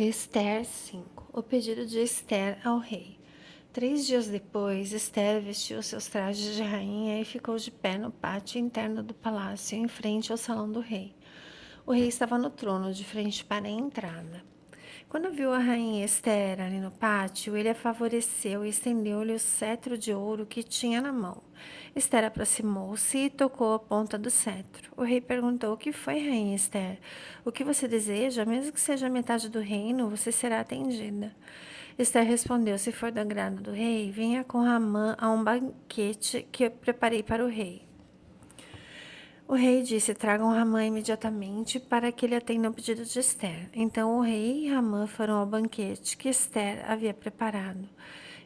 Esther 5. O pedido de Esther ao rei. 3 dias depois, Esther vestiu seus trajes de rainha e ficou de pé no pátio interno do palácio, em frente ao salão do rei. O rei estava no trono, de frente para a entrada. Quando viu a rainha Esther ali no pátio, ele a favoreceu e estendeu-lhe o cetro de ouro que tinha na mão. Esther aproximou-se e tocou a ponta do cetro. O rei perguntou: "O que foi, rainha Esther? O que você deseja? Mesmo que seja metade do reino, você será atendida." Esther respondeu: "Se for do agrado do rei, venha com Ramã a um banquete que eu preparei para o rei." O rei disse: "Tragam Ramã imediatamente para que ele atenda o pedido de Esther." Então o rei e Ramã foram ao banquete que Esther havia preparado.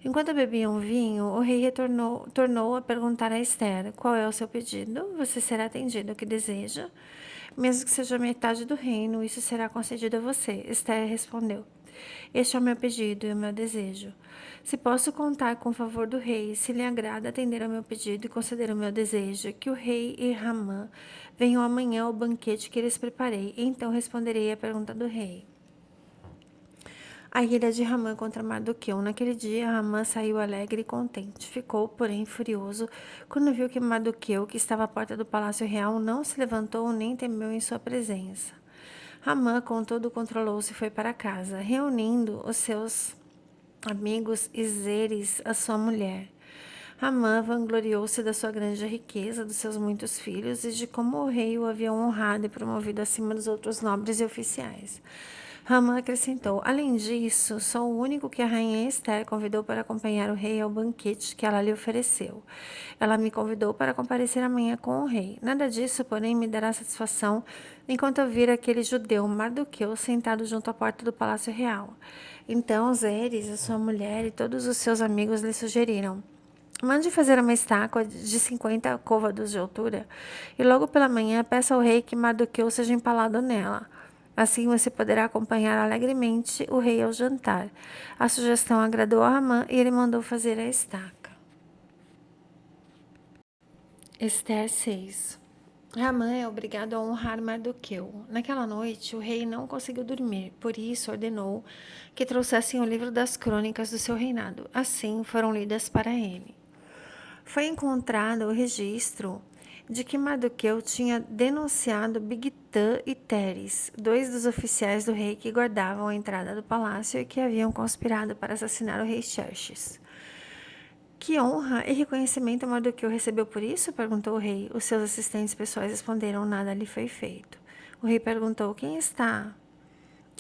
Enquanto bebiam vinho, o rei tornou a perguntar a Esther: "Qual é o seu pedido? Você será atendida o que deseja? Mesmo que seja metade do reino, isso será concedido a você." Esther respondeu: "Este é o meu pedido e o meu desejo. Se posso contar com o favor do rei, se lhe agrada atender ao meu pedido e conceder o meu desejo, que o rei e Ramã venham amanhã ao banquete que lhes preparei, então responderei à pergunta do rei." A ira de Ramã contra Mardoqueu. Naquele dia, Ramã saiu alegre e contente. Ficou, porém, furioso quando viu que Mardoqueu, que estava à porta do palácio real, não se levantou nem temeu em sua presença. Ramã, contudo, controlou-se e foi para casa, reunindo os seus amigos e Zeres, a sua mulher. Ramã vangloriou-se da sua grande riqueza, dos seus muitos filhos e de como o rei o havia honrado e promovido acima dos outros nobres e oficiais. Ramã acrescentou: "Além disso, sou o único que a rainha Esther convidou para acompanhar o rei ao banquete que ela lhe ofereceu. Ela me convidou para comparecer amanhã com o rei. Nada disso, porém, me dará satisfação enquanto eu vir aquele judeu Mardoqueu sentado junto à porta do palácio real." Então Zeres, a sua mulher e todos os seus amigos lhe sugeriram: "Mande fazer uma estátua de 50 côvados de altura e logo pela manhã peça ao rei que Mardoqueu seja empalado nela. Assim você poderá acompanhar alegremente o rei ao jantar." A sugestão agradou a Ramã e ele mandou fazer a estaca. Esther 6. Ramã é obrigado a honrar Mardoqueu. Naquela noite, o rei não conseguiu dormir, por isso ordenou que trouxessem o livro das crônicas do seu reinado. Assim, foram lidas para ele. Foi encontrado o registro de que Mardoqueu tinha denunciado Bigtã e Teres, 2 dos oficiais do rei que guardavam a entrada do palácio e que haviam conspirado para assassinar o rei Xerxes. "Que honra e reconhecimento Mardoqueu recebeu por isso?" perguntou o rei. Os seus assistentes pessoais responderam: "Nada lhe foi feito." O rei perguntou: "Quem está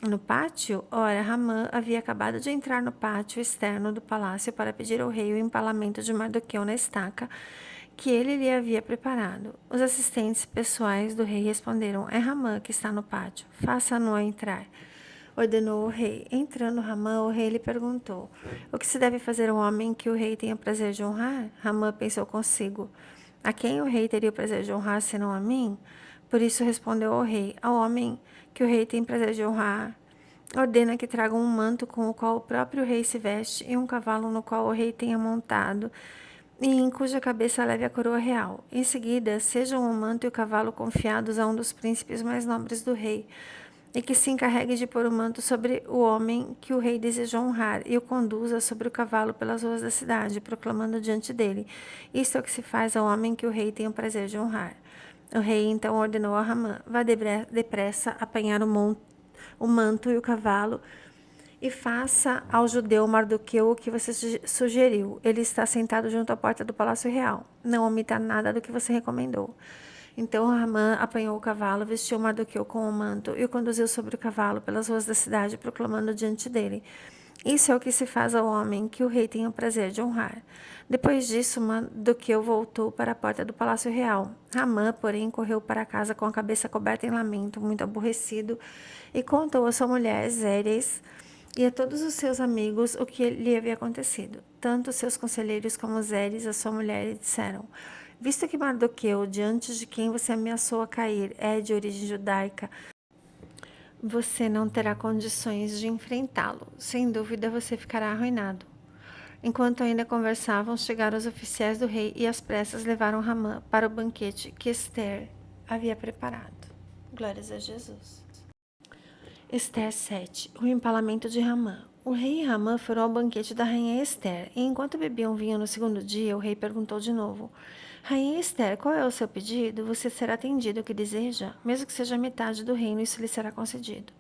no pátio?" Ora, Ramã havia acabado de entrar no pátio externo do palácio para pedir ao rei o empalamento de Mardoqueu na estaca que ele lhe havia preparado. Os assistentes pessoais do rei responderam: "É Ramã que está no pátio. Faça-no entrar." Ordenou o rei. Entrando Ramã, o rei lhe perguntou: "O que se deve fazer ao homem que o rei tenha o prazer de honrar?" Ramã pensou consigo: "A quem o rei teria o prazer de honrar, senão a mim?" Por isso respondeu ao rei: "Ao homem que o rei tem prazer de honrar, ordena que tragam um manto com o qual o próprio rei se veste e um cavalo no qual o rei tenha montado e em cuja cabeça leve a coroa real. Em seguida, sejam o manto e o cavalo confiados a um dos príncipes mais nobres do rei, e que se encarregue de pôr o manto sobre o homem que o rei deseja honrar e o conduza sobre o cavalo pelas ruas da cidade, proclamando diante dele: Isto é o que se faz ao homem que o rei tem o prazer de honrar." O rei então ordenou a Ramã: "Vá depressa apanhar o manto e o cavalo e faça ao judeu Mardoqueu o que você sugeriu. Ele está sentado junto à porta do palácio real. Não omita nada do que você recomendou." Então Ramã apanhou o cavalo, vestiu Mardoqueu com o manto e o conduziu sobre o cavalo pelas ruas da cidade, proclamando diante dele: "Isso é o que se faz ao homem que o rei tem o prazer de honrar." Depois disso, Mardoqueu voltou para a porta do palácio real. Ramã, porém, correu para casa com a cabeça coberta em lamento, muito aborrecido, e contou à sua mulher Zeres e a todos os seus amigos o que lhe havia acontecido. Tanto seus conselheiros como Zeres, a sua mulher, lhe disseram: "Visto que Mardoqueu, diante de quem você ameaçou a cair, é de origem judaica, você não terá condições de enfrentá-lo. Sem dúvida, você ficará arruinado." Enquanto ainda conversavam, chegaram os oficiais do rei e às pressas levaram Ramã para o banquete que Esther havia preparado. Glórias a Jesus. Esther 7. O empalamento de Ramã. O rei Ramã foi ao banquete da rainha Esther, e enquanto bebiam vinho no segundo dia, o rei perguntou de novo: Rainha Esther, qual é o seu pedido? Você será atendido o que deseja? Mesmo que seja metade do reino, isso lhe será concedido.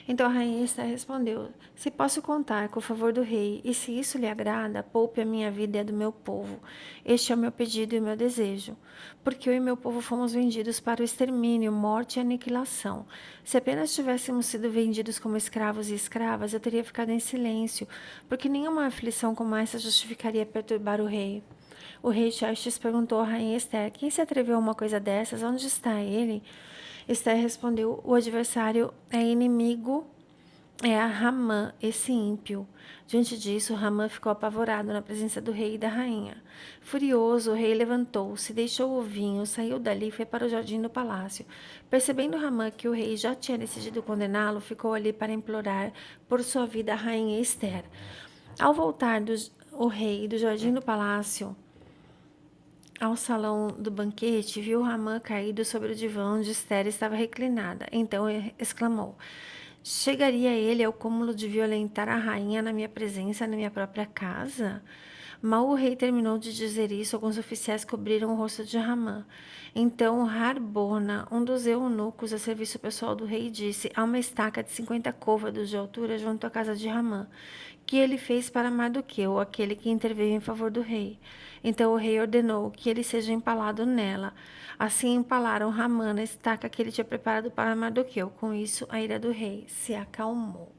Então a rainha Esther respondeu: Se posso contar com o favor do rei, e se isso lhe agrada, poupe a minha vida e a do meu povo. Este é o meu pedido e o meu desejo. Porque eu e meu povo fomos vendidos para o extermínio, morte e aniquilação. Se apenas tivéssemos sido vendidos como escravos e escravas, eu teria ficado em silêncio, porque nenhuma aflição como essa justificaria perturbar o rei. O rei Xerxes perguntou à rainha Esther: Quem se atreveu a uma coisa dessas? Onde está ele? Esther respondeu: O adversário é inimigo, é a Ramã, esse ímpio. Diante disso, Ramã ficou apavorado na presença do rei e da rainha. Furioso, o rei levantou-se, deixou o vinho, saiu dali e foi para o jardim do palácio. Percebendo Ramã que o rei já tinha decidido condená-lo, ficou ali para implorar por sua vida a rainha Esther. Ao voltar o rei do jardim do palácio ao salão do banquete, viu Ramã caído sobre o divã onde Esther estava reclinada. Então exclamou: Chegaria ele ao cúmulo de violentar a rainha na minha presença, na minha própria casa? Mal o rei terminou de dizer isso, alguns oficiais cobriram o rosto de Ramã. Então Harbona, um dos eunucos a serviço pessoal do rei, disse: Há uma estaca de 50 côvados de altura junto à casa de Ramã, que ele fez para Mardoqueu, aquele que interveio em favor do rei. Então o rei ordenou que ele seja empalado nela. Assim empalaram Ramã na estaca que ele tinha preparado para Mardoqueu. Com isso, a ira do rei se acalmou.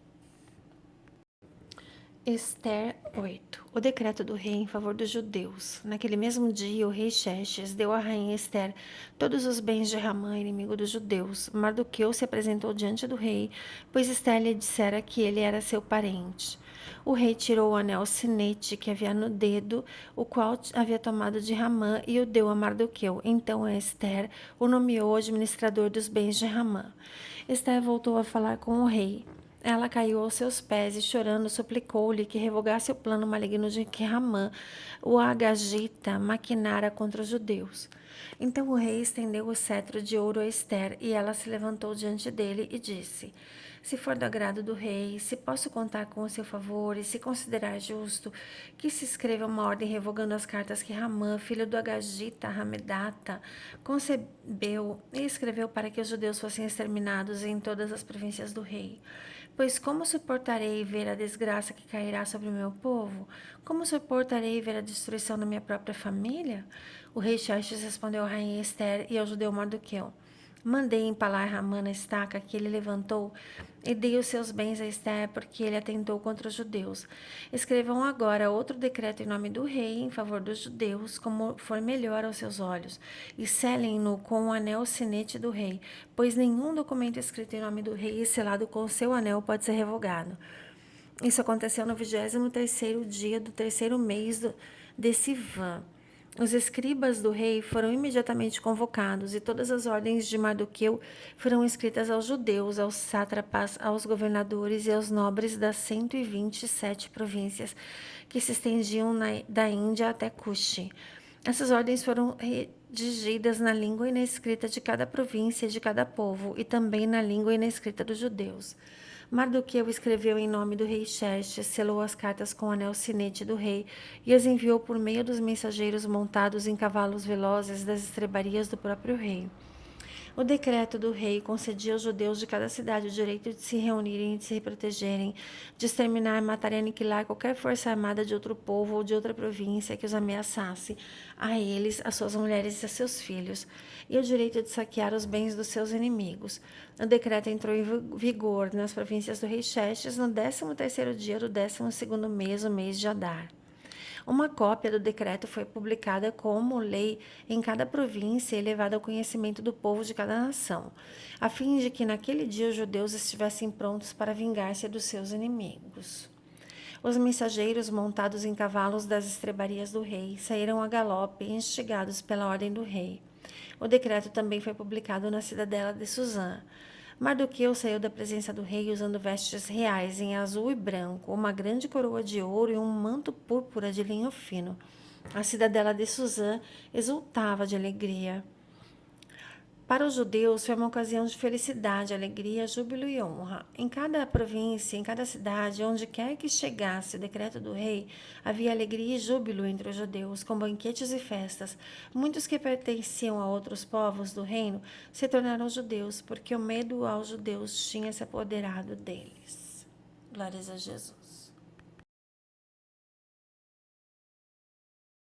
Esther 8. O decreto do rei em favor dos judeus. Naquele mesmo dia, o rei Xerxes deu à rainha Esther todos os bens de Ramã, inimigo dos judeus. Mardoqueu se apresentou diante do rei, pois Esther lhe dissera que ele era seu parente. O rei tirou o anel sinete que havia no dedo, o qual havia tomado de Ramã, e o deu a Mardoqueu. Então Esther o nomeou administrador dos bens de Ramã. Esther voltou a falar com o rei. Ela caiu aos seus pés e, chorando, suplicou-lhe que revogasse o plano maligno de que Ramã, o Agagita, maquinara contra os judeus. Então o rei estendeu o cetro de ouro a Esther, e ela se levantou diante dele e disse: Se for do agrado do rei, se posso contar com o seu favor, e se considerar justo, que se escreva uma ordem revogando as cartas que Ramã, filho do Agagita, Hamedata, concebeu e escreveu para que os judeus fossem exterminados em todas as províncias do rei. Pois como suportarei ver a desgraça que cairá sobre o meu povo? Como suportarei ver a destruição da minha própria família? O rei Xerxes respondeu à rainha Esther e ao judeu Mardoqueu: Mandei empalar Ramã na estaca que ele levantou e dei os seus bens a Esther porque ele atentou contra os judeus. Escrevam agora outro decreto em nome do rei em favor dos judeus, como for melhor aos seus olhos, e selem-no com o anel sinete do rei, pois nenhum documento escrito em nome do rei e selado com o seu anel pode ser revogado. Isso aconteceu no 23º dia do terceiro mês de Sivan. Os escribas do rei foram imediatamente convocados, e todas as ordens de Mardoqueu foram escritas aos judeus, aos sátrapas, aos governadores e aos nobres das 127 províncias que se estendiam da Índia até Cuxi. Essas ordens foram redigidas na língua inescrita de cada província e de cada povo, e também na língua inescrita dos judeus. Mardoqueu escreveu em nome do rei Xerxes, selou as cartas com o anel sinete do rei e as enviou por meio dos mensageiros montados em cavalos velozes das estrebarias do próprio rei. O decreto do rei concedia aos judeus de cada cidade o direito de se reunirem e de se protegerem, de exterminar, matar e aniquilar qualquer força armada de outro povo ou de outra província que os ameaçasse, a eles, a suas mulheres e a seus filhos, e o direito de saquear os bens dos seus inimigos. O decreto entrou em vigor nas províncias do rei Xerxes no 13º dia do 12º mês, o mês de Adar. Uma cópia do decreto foi publicada como lei em cada província e levada ao conhecimento do povo de cada nação, a fim de que naquele dia os judeus estivessem prontos para vingar-se dos seus inimigos. Os mensageiros, montados em cavalos das estrebarias do rei, saíram a galope, instigados pela ordem do rei. O decreto também foi publicado na cidadela de Suzã. Mardoqueu saiu da presença do rei usando vestes reais em azul e branco, uma grande coroa de ouro e um manto púrpura de linho fino. A cidadela de Suzã exultava de alegria. Para os judeus, foi uma ocasião de felicidade, alegria, júbilo e honra. Em cada província, em cada cidade, onde quer que chegasse o decreto do rei, havia alegria e júbilo entre os judeus, com banquetes e festas. Muitos que pertenciam a outros povos do reino se tornaram judeus, porque o medo aos judeus tinha se apoderado deles. Glórias a Jesus.